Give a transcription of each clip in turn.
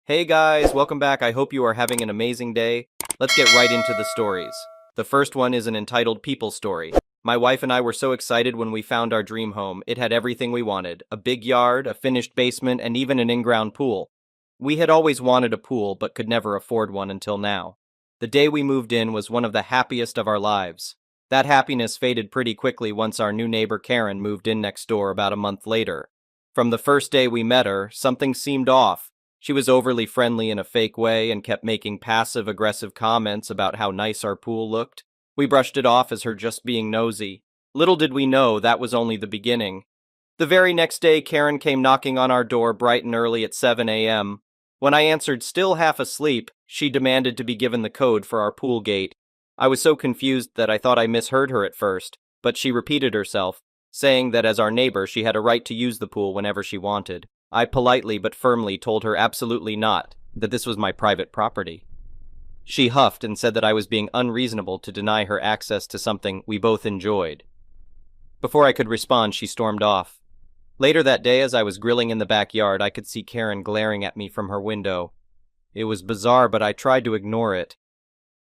Hey guys, welcome back. I hope you are having an amazing day. Let's get right into the stories. The first one is an entitled People Story. My wife and I were so excited when we found our dream home. It had everything we wanted: a big yard, a finished basement, and even an in-ground pool. We had always wanted a pool, but could never afford one until now. The day we moved in was one of the happiest of our lives. That happiness faded pretty quickly once our new neighbor Karen moved in next door about a month later. From the first day we met her, something seemed off. She was overly friendly in a fake way and kept making passive-aggressive comments about how nice our pool looked. We brushed it off as her just being nosy. Little did we know that was only the beginning. The very next day, Karen came knocking on our door bright and early at 7 a.m. When I answered, still half asleep, she demanded to be given the code for our pool gate. I was so confused that I thought I misheard her at first, but she repeated herself, saying that as our neighbor she had a right to use the pool whenever she wanted. I politely but firmly told her absolutely not, that this was my private property. She huffed and said that I was being unreasonable to deny her access to something we both enjoyed. Before I could respond, she stormed off. Later that day, as I was grilling in the backyard, I could see Karen glaring at me from her window. It was bizarre, but I tried to ignore it.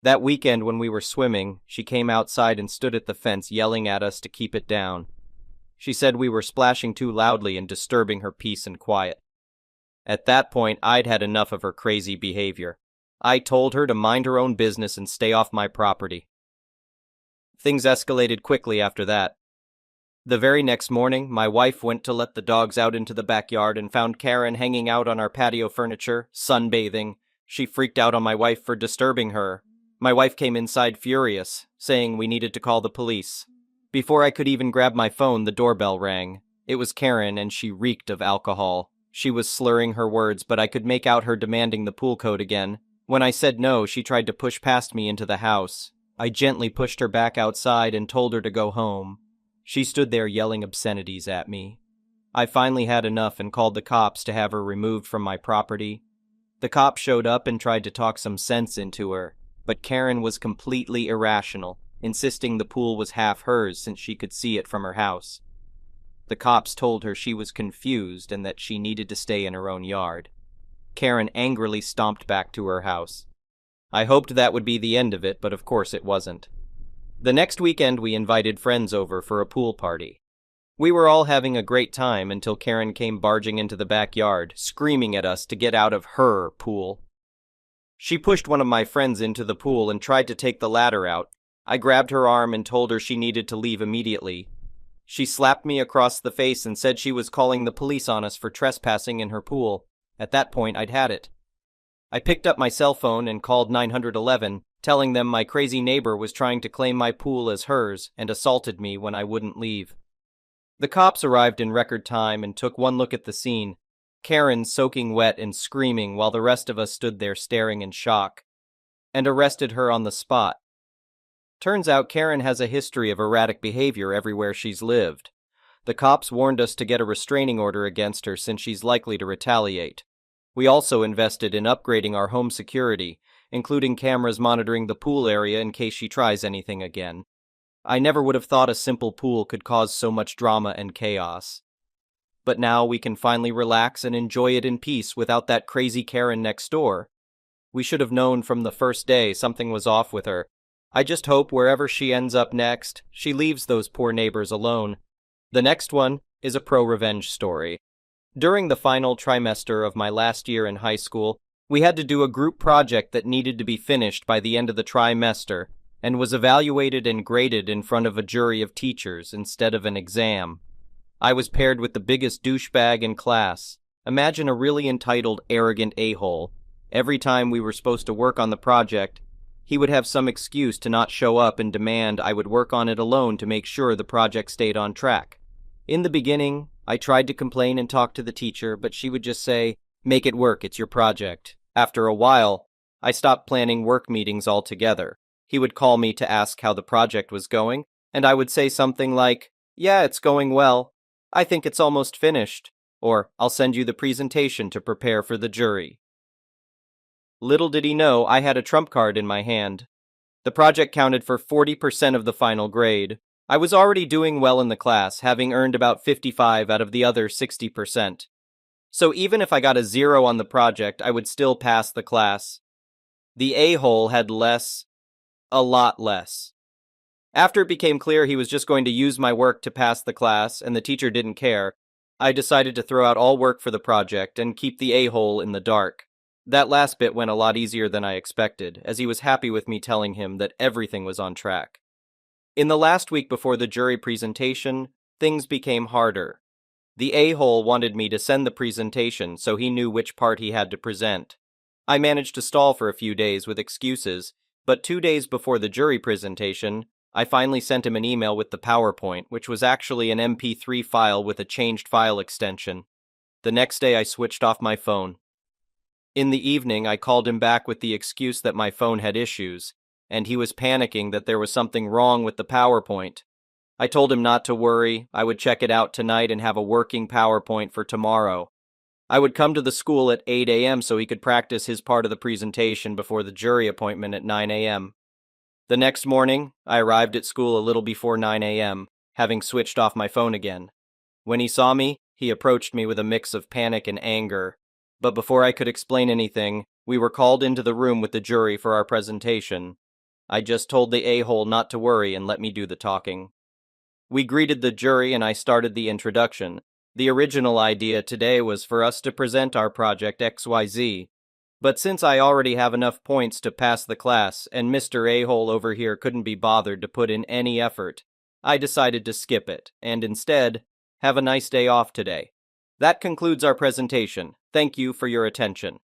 That weekend when we were swimming, she came outside and stood at the fence yelling at us to keep it down. She said we were splashing too loudly and disturbing her peace and quiet. At that point, I'd had enough of her crazy behavior. I told her to mind her own business and stay off my property. Things escalated quickly after that. The very next morning, my wife went to let the dogs out into the backyard and found Karen hanging out on our patio furniture, sunbathing. She freaked out on my wife for disturbing her. My wife came inside furious, saying we needed to call the police. Before I could even grab my phone, the doorbell rang. It was Karen, and she reeked of alcohol. She was slurring her words, but I could make out her demanding the pool code again. When I said no, she tried to push past me into the house. I gently pushed her back outside and told her to go home. She stood there yelling obscenities at me. I finally had enough and called the cops to have her removed from my property. The cops showed up and tried to talk some sense into her, but Karen was completely irrational, insisting the pool was half hers since she could see it from her house. The cops told her she was confused and that she needed to stay in her own yard. Karen angrily stomped back to her house. I hoped that would be the end of it, but of course it wasn't. The next weekend we invited friends over for a pool party. We were all having a great time until Karen came barging into the backyard, screaming at us to get out of her pool. She pushed one of my friends into the pool and tried to take the ladder out. I grabbed her arm and told her she needed to leave immediately. She slapped me across the face and said she was calling the police on us for trespassing in her pool. At that point, I'd had it. I picked up my cell phone and called 911, telling them my crazy neighbor was trying to claim my pool as hers and assaulted me when I wouldn't leave. The cops arrived in record time and took one look at the scene, Karen soaking wet and screaming while the rest of us stood there staring in shock, and arrested her on the spot. Turns out Karen has a history of erratic behavior everywhere she's lived. The cops warned us to get a restraining order against her since she's likely to retaliate. We also invested in upgrading our home security, including cameras monitoring the pool area in case she tries anything again. I never would have thought a simple pool could cause so much drama and chaos. But now we can finally relax and enjoy it in peace without that crazy Karen next door. We should have known from the first day something was off with her. I just hope wherever she ends up next, she leaves those poor neighbors alone. The next one is a pro-revenge story. During the final trimester of my last year in high school, we had to do a group project that needed to be finished by the end of the trimester and was evaluated and graded in front of a jury of teachers instead of an exam. I was paired with the biggest douchebag in class. Imagine a really entitled, arrogant a-hole. Every time we were supposed to work on the project, he would have some excuse to not show up and demand I would work on it alone to make sure the project stayed on track. In the beginning, I tried to complain and talk to the teacher, but she would just say, "Make it work, it's your project." After a while, I stopped planning work meetings altogether. He would call me to ask how the project was going, and I would say something like, "Yeah, it's going well. I think it's almost finished," or "I'll send you the presentation to prepare for the jury." Little did he know I had a trump card in my hand. The project counted for 40% of the final grade. I was already doing well in the class, having earned about 55 out of the other 60%. So even if I got a 0 on the project, I would still pass the class. The a-hole had less, a lot less. After it became clear he was just going to use my work to pass the class and the teacher didn't care, I decided to throw out all work for the project and keep the a-hole in the dark. That last bit went a lot easier than I expected, as he was happy with me telling him that everything was on track. In the last week before the jury presentation, things became harder. The a-hole wanted me to send the presentation so he knew which part he had to present. I managed to stall for a few days with excuses, but 2 days before the jury presentation, I finally sent him an email with the PowerPoint, which was actually an MP3 file with a changed file extension. The next day I switched off my phone. In the evening, I called him back with the excuse that my phone had issues, and he was panicking that there was something wrong with the PowerPoint. I told him not to worry, I would check it out tonight and have a working PowerPoint for tomorrow. I would come to the school at 8 a.m. so he could practice his part of the presentation before the jury appointment at 9 a.m. The next morning, I arrived at school a little before 9 a.m., having switched off my phone again. When he saw me, he approached me with a mix of panic and anger. But before I could explain anything, we were called into the room with the jury for our presentation. I just told the a-hole not to worry and let me do the talking. We greeted the jury and I started the introduction. The original idea today was for us to present our project XYZ. But since I already have enough points to pass the class and Mr. A-hole over here couldn't be bothered to put in any effort, I decided to skip it and instead have a nice day off today. That concludes our presentation. Thank you for your attention.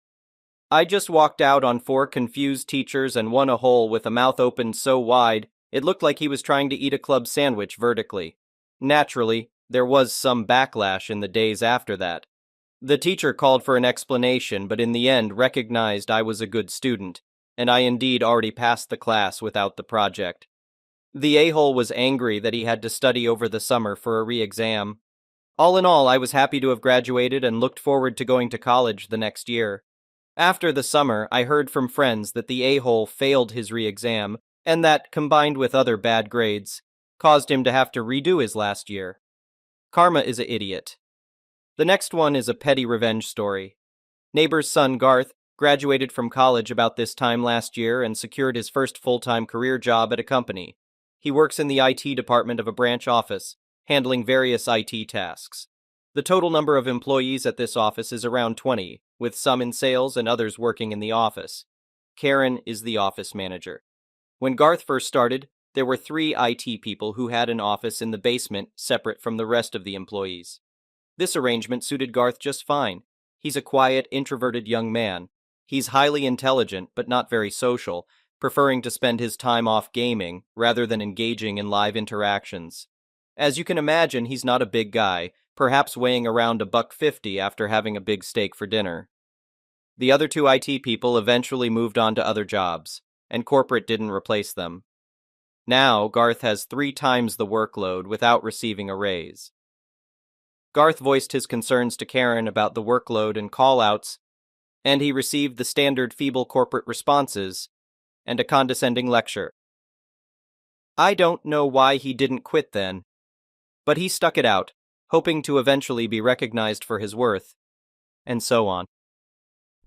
I just walked out on 4 confused teachers and one a-hole with a mouth opened so wide it looked like he was trying to eat a club sandwich vertically. Naturally, there was some backlash in the days after that. The teacher called for an explanation, but in the end recognized I was a good student, and I indeed already passed the class without the project. The a-hole was angry that he had to study over the summer for a re-exam. All in all, I was happy to have graduated and looked forward to going to college the next year. After the summer, I heard from friends that the a-hole failed his re-exam, and that, combined with other bad grades, caused him to have to redo his last year. Karma is a idiot. The next one is a petty revenge story. Neighbor's son Garth graduated from college about this time last year and secured his first full-time career job at a company. He works in the IT department of a branch office, handling various IT tasks. The total number of employees at this office is around 20, with some in sales and others working in the office. Karen is the office manager. When Garth first started, there were 3 IT people who had an office in the basement separate from the rest of the employees. This arrangement suited Garth just fine. He's a quiet, introverted young man. He's highly intelligent, but not very social, preferring to spend his time off gaming rather than engaging in live interactions. As you can imagine, he's not a big guy, perhaps weighing around $1.50 after having a big steak for dinner. The other 2 IT people eventually moved on to other jobs, and corporate didn't replace them. Now, Garth has 3 times the workload without receiving a raise. Garth voiced his concerns to Karen about the workload and call-outs, and he received the standard feeble corporate responses and a condescending lecture. I don't know why he didn't quit then, but he stuck it out, hoping to eventually be recognized for his worth, and so on.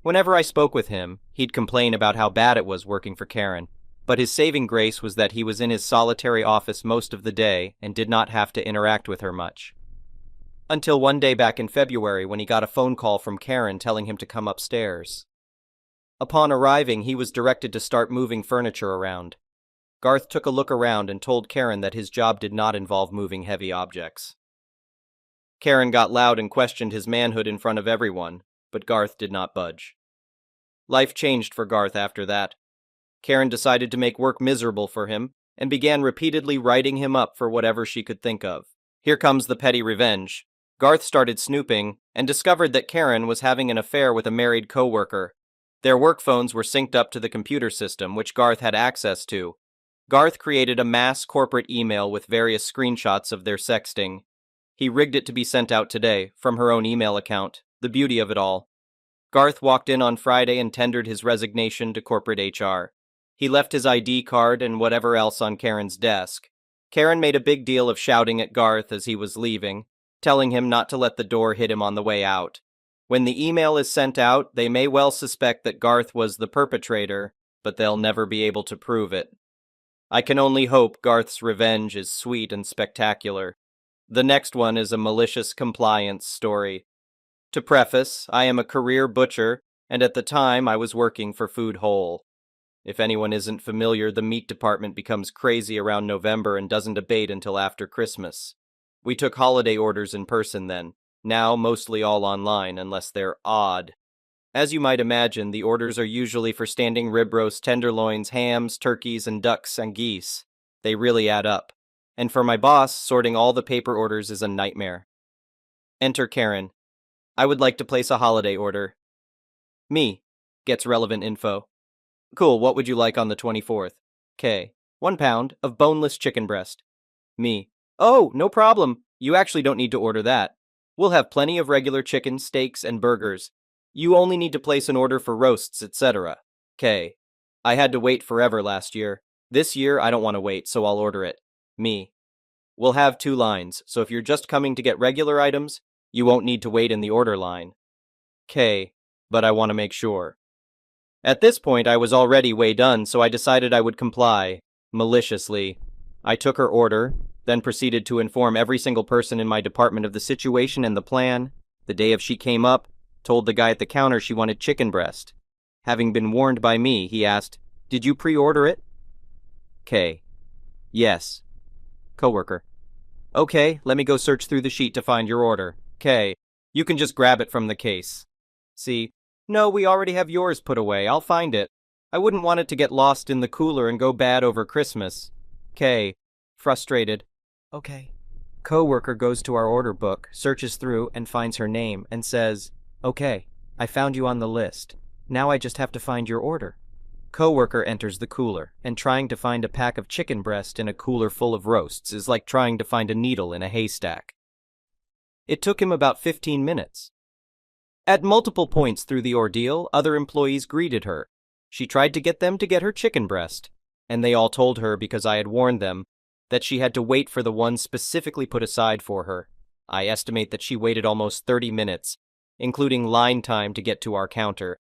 Whenever I spoke with him, he'd complain about how bad it was working for Karen, but his saving grace was that he was in his solitary office most of the day and did not have to interact with her much. Until one day back in February when he got a phone call from Karen telling him to come upstairs. Upon arriving, he was directed to start moving furniture around. Garth took a look around and told Karen that his job did not involve moving heavy objects. Karen got loud and questioned his manhood in front of everyone, but Garth did not budge. Life changed for Garth after that. Karen decided to make work miserable for him and began repeatedly writing him up for whatever she could think of. Here comes the petty revenge. Garth started snooping and discovered that Karen was having an affair with a married coworker. Their work phones were synced up to the computer system, which Garth had access to. Garth created a mass corporate email with various screenshots of their sexting. He rigged it to be sent out today, from her own email account. The beauty of it all. Garth walked in on Friday and tendered his resignation to corporate HR. He left his ID card and whatever else on Karen's desk. Karen made a big deal of shouting at Garth as he was leaving, telling him not to let the door hit him on the way out. When the email is sent out, they may well suspect that Garth was the perpetrator, but they'll never be able to prove it. I can only hope Garth's revenge is sweet and spectacular. The next one is a malicious compliance story. To preface, I am a career butcher, and at the time I was working for Food Whole. If anyone isn't familiar, the meat department becomes crazy around November and doesn't abate until after Christmas. We took holiday orders in person then, now mostly all online unless they're odd. As you might imagine, the orders are usually for standing rib roast, tenderloins, hams, turkeys, and ducks and geese. They really add up. And for my boss, sorting all the paper orders is a nightmare. Enter Karen. I would like to place a holiday order. Me. Gets relevant info. Cool, what would you like on the 24th? K. 1 pound of boneless chicken breast. Me. Oh, no problem. You actually don't need to order that. We'll have plenty of regular chicken, steaks, and burgers. You only need to place an order for roasts, etc. K. I had to wait forever last year. This year, I don't want to wait, so I'll order it. Me. We'll have 2 lines, so if you're just coming to get regular items, you won't need to wait in the order line. K. But I want to make sure. At this point, I was already way done, so I decided I would comply, maliciously. I took her order, then proceeded to inform every single person in my department of the situation and the plan. The day of she came up, told the guy at the counter she wanted chicken breast. Having been warned by me, he asked, "Did you pre-order it?" K. Yes. Coworker. Okay, let me go search through the sheet to find your order. K. You can just grab it from the case. C. No, we already have yours put away. I'll find it. I wouldn't want it to get lost in the cooler and go bad over Christmas. K. Frustrated. Okay. Coworker goes to our order book, searches through, and finds her name, and says, "Okay, I found you on the list. Now I just have to find your order." Coworker enters the cooler, and trying to find a pack of chicken breast in a cooler full of roasts is like trying to find a needle in a haystack. It took him about 15 minutes. At multiple points through the ordeal, other employees greeted her. She tried to get them to get her chicken breast, and they all told her, because I had warned them, that she had to wait for the one specifically put aside for her. I estimate that she waited almost 30 minutes, including line time to get to our counter.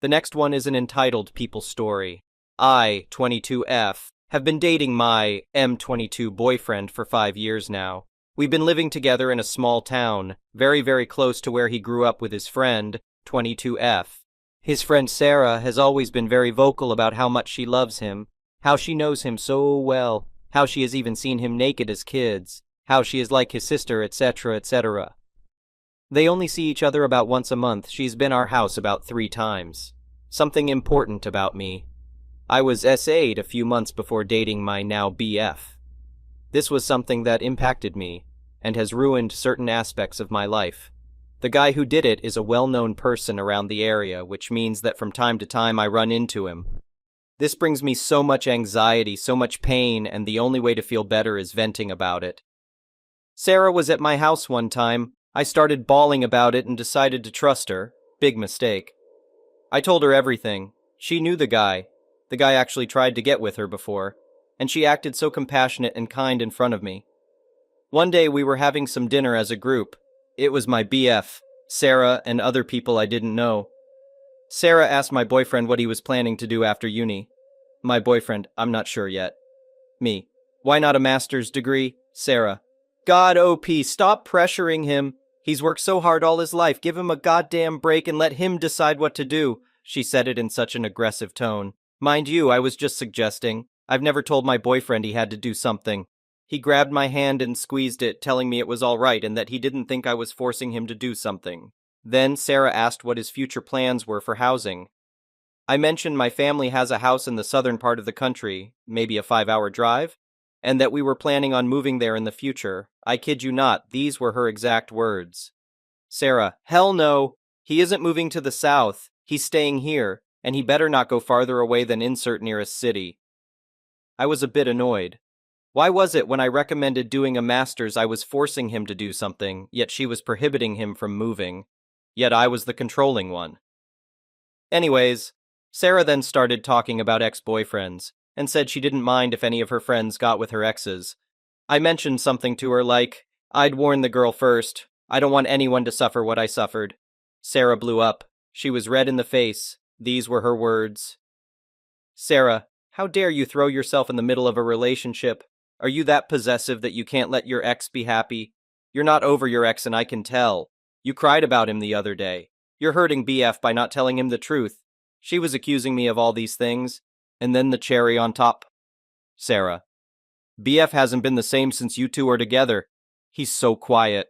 The next one is an entitled people story. I, 22F, have been dating my M22 boyfriend for 5 years now. We've been living together in a small town, very, very close to where he grew up with his friend, 22F. His friend Sarah has always been very vocal about how much she loves him, how she knows him so well, how she has even seen him naked as kids, how she is like his sister, etc., etc. They only see each other about once a month. She's been our house about 3 times. Something important about me. I was SA'd a few months before dating my now BF. This was something that impacted me, and has ruined certain aspects of my life. The guy who did it is a well-known person around the area, which means that from time to time I run into him. This brings me so much anxiety, so much pain, and the only way to feel better is venting about it. Sarah was at my house one time. I started bawling about it and decided to trust her. Big mistake. I told her everything. She knew the guy. The guy actually tried to get with her before, and she acted so compassionate and kind in front of me. One day we were having some dinner as a group. It was my BF, Sarah, and other people I didn't know. Sarah asked my boyfriend what he was planning to do after uni. My boyfriend, I'm not sure yet. Me, why not a master's degree? Sarah, God OP, stop pressuring him. He's worked so hard all his life. Give him a goddamn break and let him decide what to do. She said it in such an aggressive tone. Mind you, I was just suggesting. I've never told my boyfriend he had to do something. He grabbed my hand and squeezed it, telling me it was all right and that he didn't think I was forcing him to do something. Then Sarah asked what his future plans were for housing. I mentioned my family has a house in the southern part of the country, maybe a 5-hour drive, and that we were planning on moving there in the future. I kid you not, these were her exact words. Sarah, hell no, he isn't moving to the south. He's staying here, and he better not go farther away than insert nearest city. I was a bit annoyed. Why was it when I recommended doing a master's I was forcing him to do something, yet she was prohibiting him from moving? Yet I was the controlling one. Anyways, Sarah then started talking about ex-boyfriends, and said she didn't mind if any of her friends got with her exes. I mentioned something to her like, I'd warn the girl first. I don't want anyone to suffer what I suffered. Sarah blew up. She was red in the face. These were her words. Sarah, how dare you throw yourself in the middle of a relationship? Are you that possessive that you can't let your ex be happy? You're not over your ex and I can tell. You cried about him the other day. You're hurting BF by not telling him the truth. She was accusing me of all these things. And then the cherry on top. Sarah. BF hasn't been the same since you two are together. He's so quiet.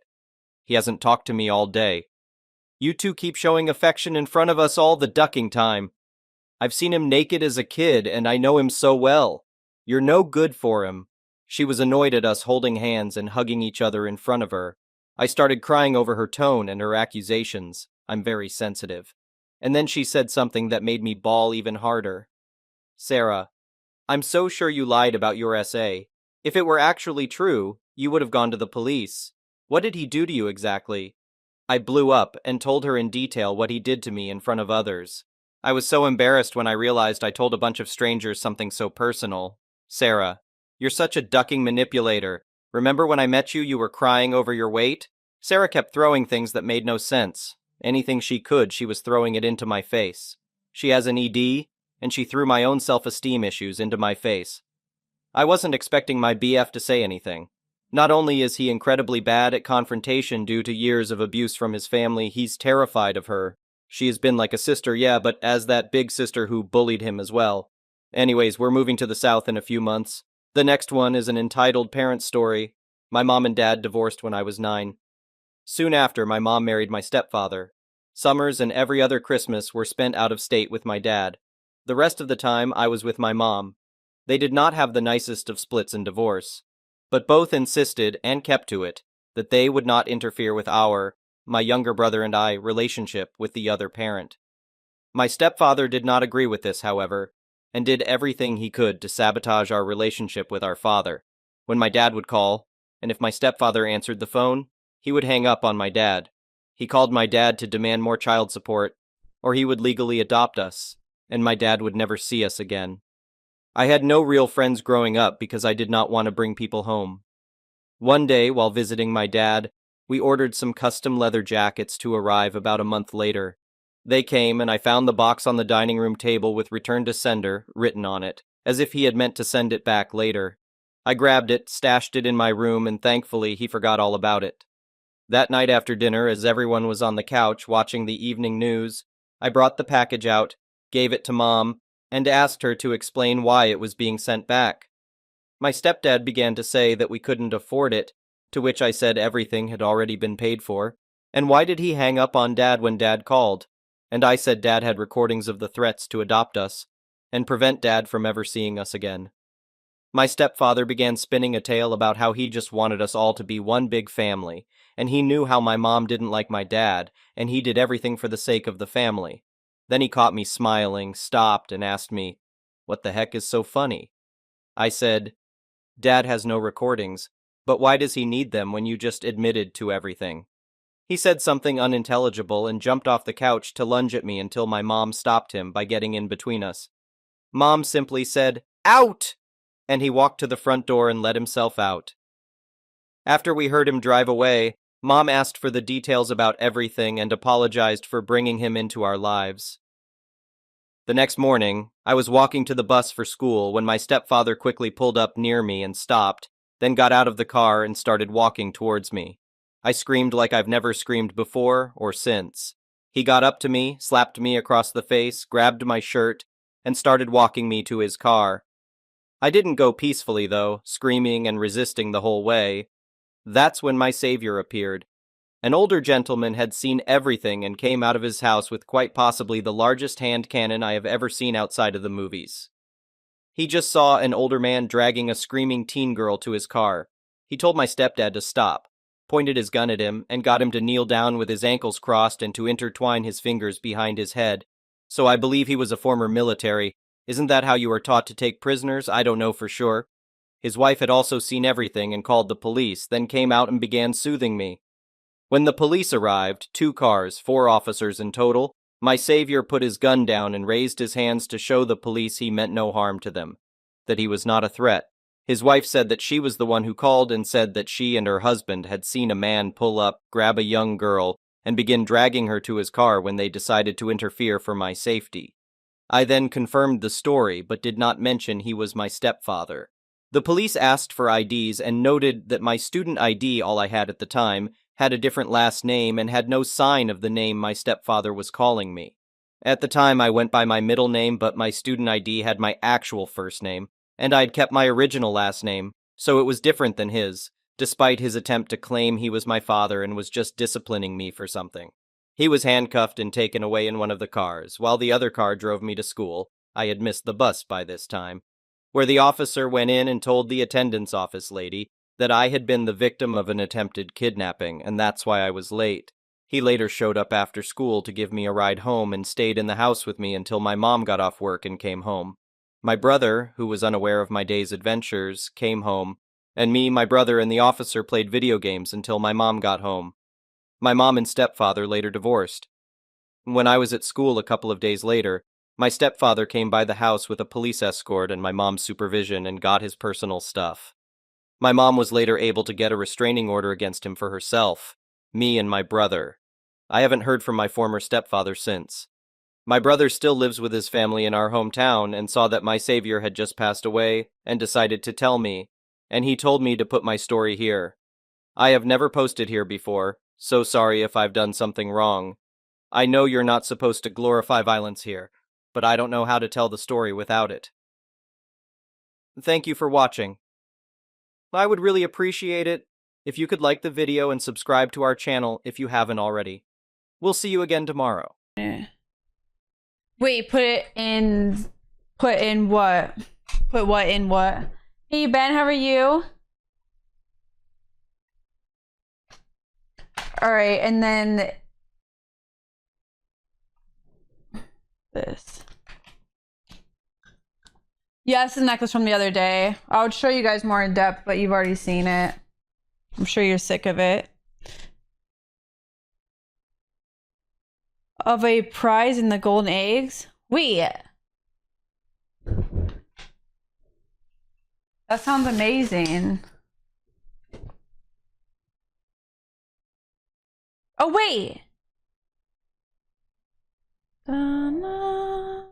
He hasn't talked to me all day. You two keep showing affection in front of us all the ducking time. I've seen him naked as a kid, and I know him so well. You're no good for him. She was annoyed at us holding hands and hugging each other in front of her. I started crying over her tone and her accusations. I'm very sensitive. And then she said something that made me bawl even harder. Sarah, I'm so sure you lied about your essay. If it were actually true, you would have gone to the police. What did he do to you exactly? I blew up and told her in detail what he did to me in front of others. I was so embarrassed when I realized I told a bunch of strangers something so personal. Sarah, you're such a ducking manipulator. Remember when I met you, you were crying over your weight? Sarah kept throwing things that made no sense. Anything she could, she was throwing it into my face. She has an ED, and she threw my own self-esteem issues into my face. I wasn't expecting my BF to say anything. Not only is he incredibly bad at confrontation due to years of abuse from his family, he's terrified of her. She has been like a sister, yeah, but as that big sister who bullied him as well. Anyways, we're moving to the South in a few months. The next one is an entitled parent story. My mom and dad divorced when I was 9. Soon after, my mom married my stepfather. Summers and every other Christmas were spent out of state with my dad. The rest of the time, I was with my mom. They did not have the nicest of splits and divorce, but both insisted, and kept to it, that they would not interfere with my younger brother and I, relationship with the other parent. My stepfather did not agree with this, however, and did everything he could to sabotage our relationship with our father. When my dad would call, and if my stepfather answered the phone, he would hang up on my dad. He called my dad to demand more child support, or he would legally adopt us, and my dad would never see us again. I had no real friends growing up because I did not want to bring people home. One day, while visiting my dad, we ordered some custom leather jackets to arrive about a month later. They came, and I found the box on the dining room table with "Return to Sender" written on it, as if he had meant to send it back later. I grabbed it, stashed it in my room, and thankfully he forgot all about it. That night after dinner, as everyone was on the couch watching the evening news, I brought the package out, gave it to Mom, and asked her to explain why it was being sent back. My stepdad began to say that we couldn't afford it, to which I said everything had already been paid for. And why did he hang up on Dad when Dad called? And I said Dad had recordings of the threats to adopt us, and prevent Dad from ever seeing us again. My stepfather began spinning a tale about how he just wanted us all to be one big family, and he knew how my mom didn't like my dad, and he did everything for the sake of the family. Then he caught me smiling, stopped, and asked me, "What the heck is so funny?" I said, "Dad has no recordings, but why does he need them when you just admitted to everything?" He said something unintelligible and jumped off the couch to lunge at me until my mom stopped him by getting in between us. Mom simply said, "Out!" and he walked to the front door and let himself out. After we heard him drive away, Mom asked for the details about everything and apologized for bringing him into our lives. The next morning, I was walking to the bus for school when my stepfather quickly pulled up near me and stopped, then got out of the car and started walking towards me. I screamed like I've never screamed before or since. He got up to me, slapped me across the face, grabbed my shirt, and started walking me to his car. I didn't go peacefully, though, screaming and resisting the whole way. That's when my savior appeared. An older gentleman had seen everything and came out of his house with quite possibly the largest hand cannon I have ever seen outside of the movies. He just saw an older man dragging a screaming teen girl to his car. He told my stepdad to stop, pointed his gun at him, and got him to kneel down with his ankles crossed and to intertwine his fingers behind his head. So I believe he was a former military. Isn't that how you are taught to take prisoners? I don't know for sure. His wife had also seen everything and called the police, then came out and began soothing me. When the police arrived, 2 cars, 4 officers in total, my savior put his gun down and raised his hands to show the police he meant no harm to them, that he was not a threat. His wife said that she was the one who called and said that she and her husband had seen a man pull up, grab a young girl, and begin dragging her to his car when they decided to interfere for my safety. I then confirmed the story, but did not mention he was my stepfather. The police asked for IDs and noted that my student ID, all I had at the time, had a different last name and had no sign of the name my stepfather was calling me. At the time, I went by my middle name, but my student ID had my actual first name, and I'd kept my original last name, so it was different than his, despite his attempt to claim he was my father and was just disciplining me for something. He was handcuffed and taken away in one of the cars, while the other car drove me to school. I had missed the bus by this time, where the officer went in and told the attendance office lady that I had been the victim of an attempted kidnapping, and that's why I was late. He later showed up after school to give me a ride home and stayed in the house with me until my mom got off work and came home. My brother, who was unaware of my day's adventures, came home, and me, my brother, and the officer played video games until my mom got home. My mom and stepfather later divorced. When I was at school a couple of days later, my stepfather came by the house with a police escort and my mom's supervision and got his personal stuff. My mom was later able to get a restraining order against him for herself, me and my brother. I haven't heard from my former stepfather since. My brother still lives with his family in our hometown and saw that my savior had just passed away and decided to tell me, and he told me to put my story here. I have never posted here before, so sorry if I've done something wrong. I know you're not supposed to glorify violence here, but I don't know how to tell the story without it. Thank you for watching. I would really appreciate it if you could like the video and subscribe to our channel if you haven't already. We'll see you again tomorrow. Wait, put in what? Put what in what? Hey Ben, how are you? Alright, and then this. Yes, the necklace from the other day. I would show you guys more in depth, but you've already seen it. I'm sure you're sick of it. Of a prize in the golden eggs? Wait. That sounds amazing. Oh, wait. Da-na-na.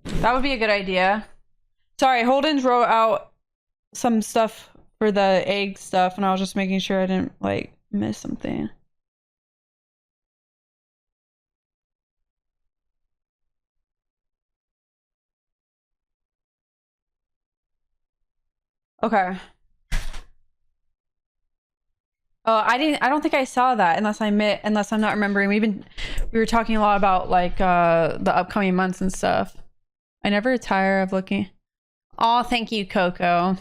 That would be a good idea. Sorry, Holden's wrote out some stuff for the egg stuff, and I was just making sure I didn't, like, miss something. Okay. Oh, I don't think I saw that unless I'm not remembering. We were talking a lot about like the upcoming months and stuff. I never tire of looking. Oh, thank you, Coco.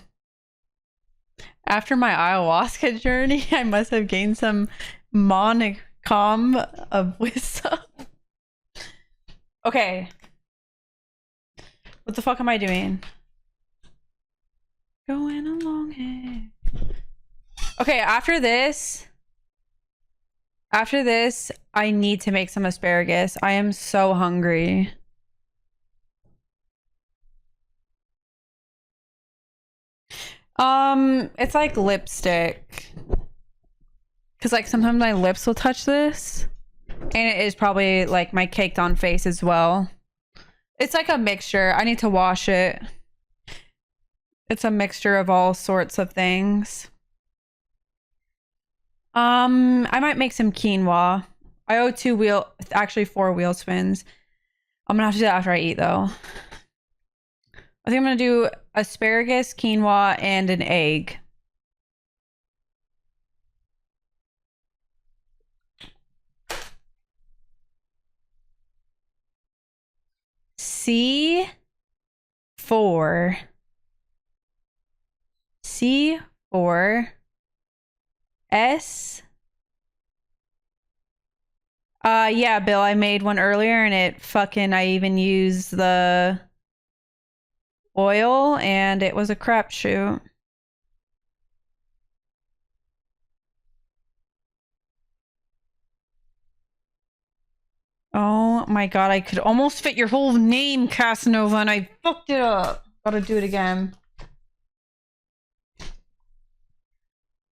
After my ayahuasca journey, I must have gained some monicum of wisdom. Okay. What the fuck am I doing? Going along here. Okay, after this, I need to make some asparagus. I am so hungry. It's like lipstick. Cause like sometimes my lips will touch this. And it is probably like my caked on face as well. It's like a mixture. I need to wash it. It's a mixture of all sorts of things. I might make some quinoa. I owe 4 wheel spins. I'm gonna have to do that after I eat though. I think I'm gonna do asparagus, quinoa, and an egg. C4. S. Yeah, Bill, I made one earlier and I even used the oil and it was a crapshoot. Oh my god, I could almost fit your whole name, Casanova, and I fucked it up. Gotta do it again.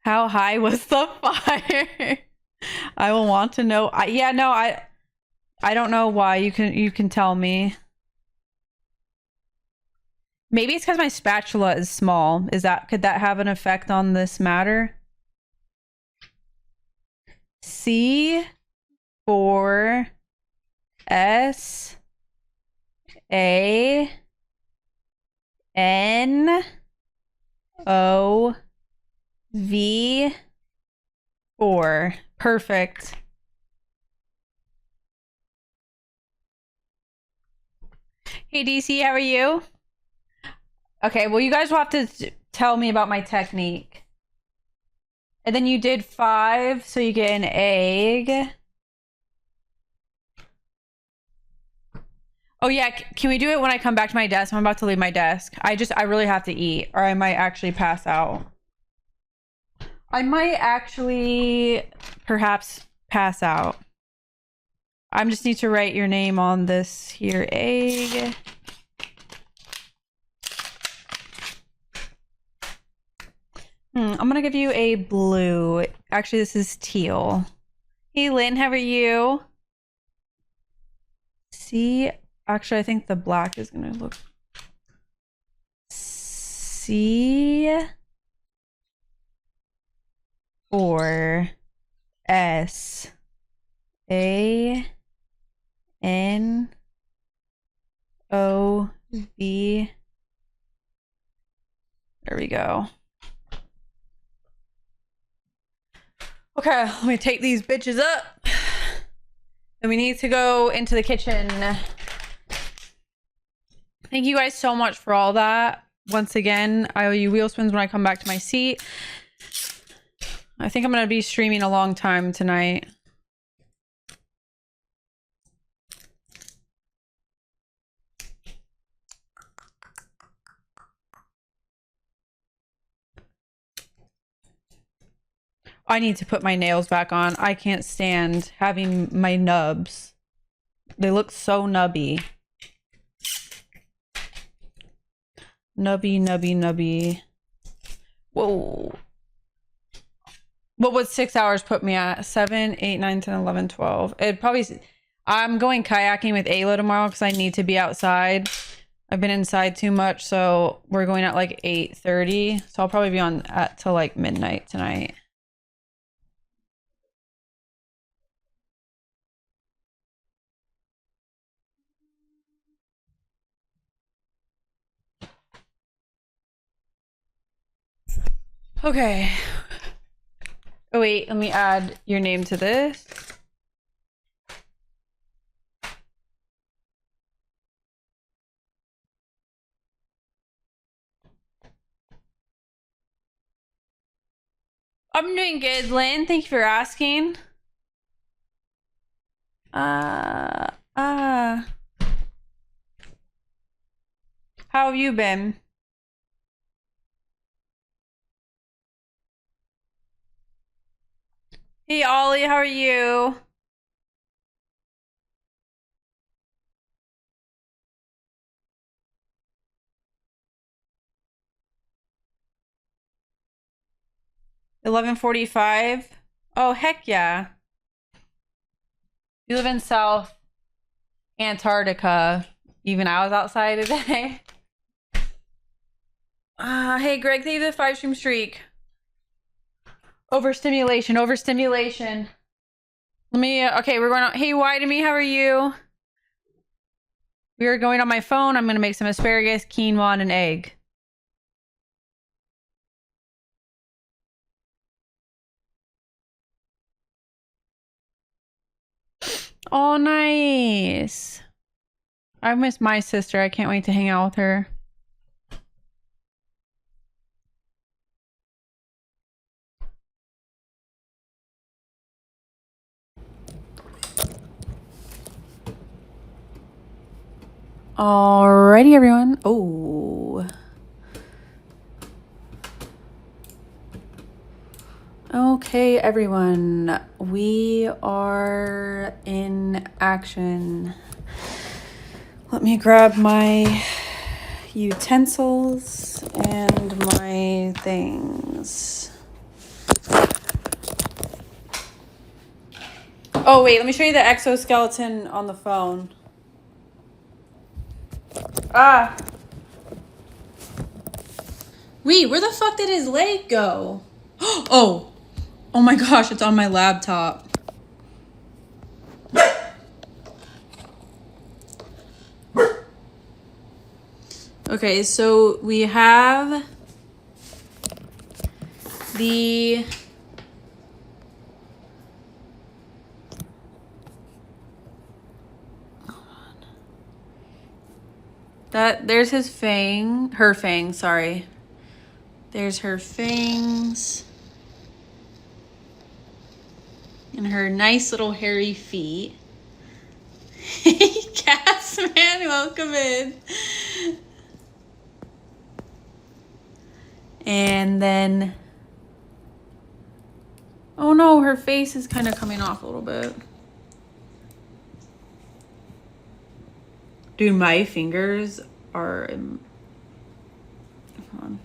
How high was the fire? I will want to know. I don't know why. You can tell me. Maybe it's because my spatula is small. Could that have an effect on this matter? C for S A N O V 4. Perfect. Hey DC, how are you? Okay, well you guys will have to tell me about my technique. And then you did 5, so you get an egg. Oh yeah, can we do it when I come back to my desk? I'm about to leave my desk. I really have to eat, or I might actually pass out. I might actually perhaps pass out. I just need to write your name on this here egg. I'm gonna give you a blue. Actually, this is teal. Hey Lynn, how are you? See, actually, I think the black is gonna look. C or S A N O V. There we go. Okay, let me take these bitches up. And we need to go into the kitchen. Thank you guys so much for all that. Once again, I owe you wheel spins when I come back to my seat. I think I'm going to be streaming a long time tonight. I need to put my nails back on. I can't stand having my nubs. They look so nubby. Nubby, nubby, nubby. Whoa. What would 6 hours put me at? 7, 8, 9, 10, 11, 12. It'd probably... I'm going kayaking with Ayla tomorrow because I need to be outside. I've been inside too much, so we're going at like 8:30. So I'll probably be on till like midnight tonight. Okay. Oh wait, let me add your name to this. I'm doing good, Lynn. Thank you for asking. How have you been? Hey, Ollie, how are you? $11:45. Oh, heck yeah. You live in South Antarctica. Even I was outside today. Hey, Greg, thank you for the 5-stream streak. Overstimulation, overstimulation. Let me, okay, we're going on. Hey, Why to me, how are you? We are going on my phone. I'm going to make some asparagus, quinoa, and an egg. Oh, nice. I miss my sister. I can't wait to hang out with her. Alrighty, everyone. Oh. Okay, everyone, we are in action. Let me grab my utensils and my things. Oh, wait, let me show you the exoskeleton on the phone. Ah. Wait, where the fuck did his leg go? Oh. Oh my gosh, it's on my laptop. Okay, so we have the there's his fang, her fang, sorry. There's her fangs. And her nice little hairy feet. Hey, Cass, man, welcome in. And then, oh no, her face is kind of coming off a little bit. Dude, my fingers are, hold on.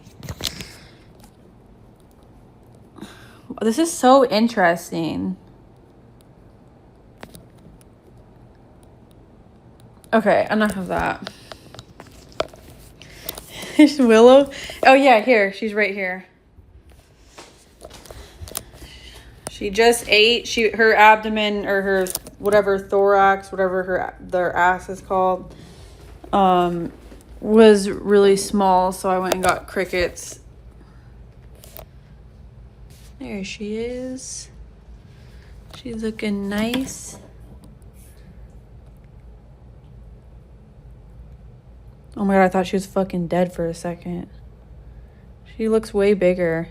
This is so interesting. Okay, enough of that. Willow? Oh yeah, here. She's right here. She just ate. Her abdomen or her whatever thorax, whatever their ass is called, was really small, so I went and got crickets. There she is. She's looking nice. Oh my god, I thought she was fucking dead for a second. She looks way bigger.